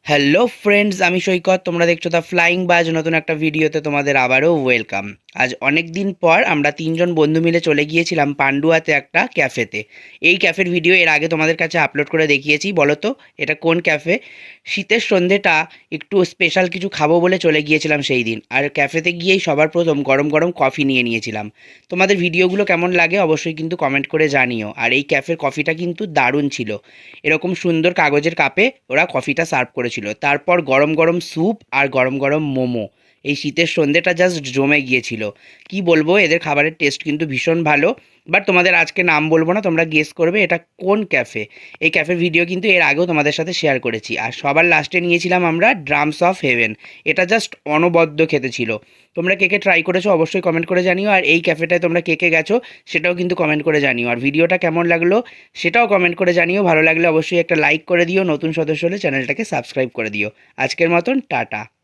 Hello friends, আমি সৈকত। তোমরা দেখছো দ্য ফ্লাইং বাজ। নতুন একটা ভিডিওতে তোমাদের আবারও ওয়েলকাম। আজ অনেক দিন পর আমরা তিনজন বন্ধু মিলে চলে গিয়েছিলাম পান্ডুয়াতে একটা ক্যাফেতে। এই ক্যাফের ভিডিও এর আগে তোমাদের কাছে আপলোড করে দেখিয়েছি। বলো তো এটা কোন ক্যাফে? শীতের সন্ধেটা একটু স্পেশাল কিছু খাবো বলে চলে গিয়েছিলাম সেই দিন। আর ক্যাফেতে গিয়েই সবার প্রথম গরম গরম কফি নিয়েছিলাম। তোমাদের ভিডিওগুলো কেমন লাগে অবশ্যই কিন্তু কমেন্ট করে জানিও। আর এই ক্যাফের কফিটা কিন্তু দারুণ ছিল। এরকম সুন্দর কাগজের কাপে ওরা কফিটা সার্ভ করেছিল। তারপর গরম গরম স্যুপ আর গরম গরম মোমো। এই শীতের সন্ধ্যেটা জাস্ট জমে গিয়েছিল। কি বলবো, এদের খাবারের টেস্ট কিন্তু ভীষণ ভালো। বাট তোমাদের আজকে নাম বলবো না, তোমরা গেস করবে এটা কোন ক্যাফে। এই ক্যাফের ভিডিও কিন্তু এর আগেও তোমাদের সাথে শেয়ার করেছি। আর সবার লাস্টে নিয়েছিলাম আমরা ড্রামস অফ হেভেন। এটা জাস্ট অনবদ্য খেতে ছিল। তোমরা কে কে ট্রাই করেছো অবশ্যই কমেন্ট করে জানিও। আর এই ক্যাফেটায় তোমরা কে কে গেছো সেটাও কিন্তু কমেন্ট করে জানিও। আর ভিডিওটা কেমন লাগলো সেটাও কমেন্ট করে জানিও। ভালো লাগলে অবশ্যই একটা লাইক করে দিও। নতুন সদস্য হলে চ্যানেলটাকে সাবস্ক্রাইব করে দিও। আজকের মতন টাটা।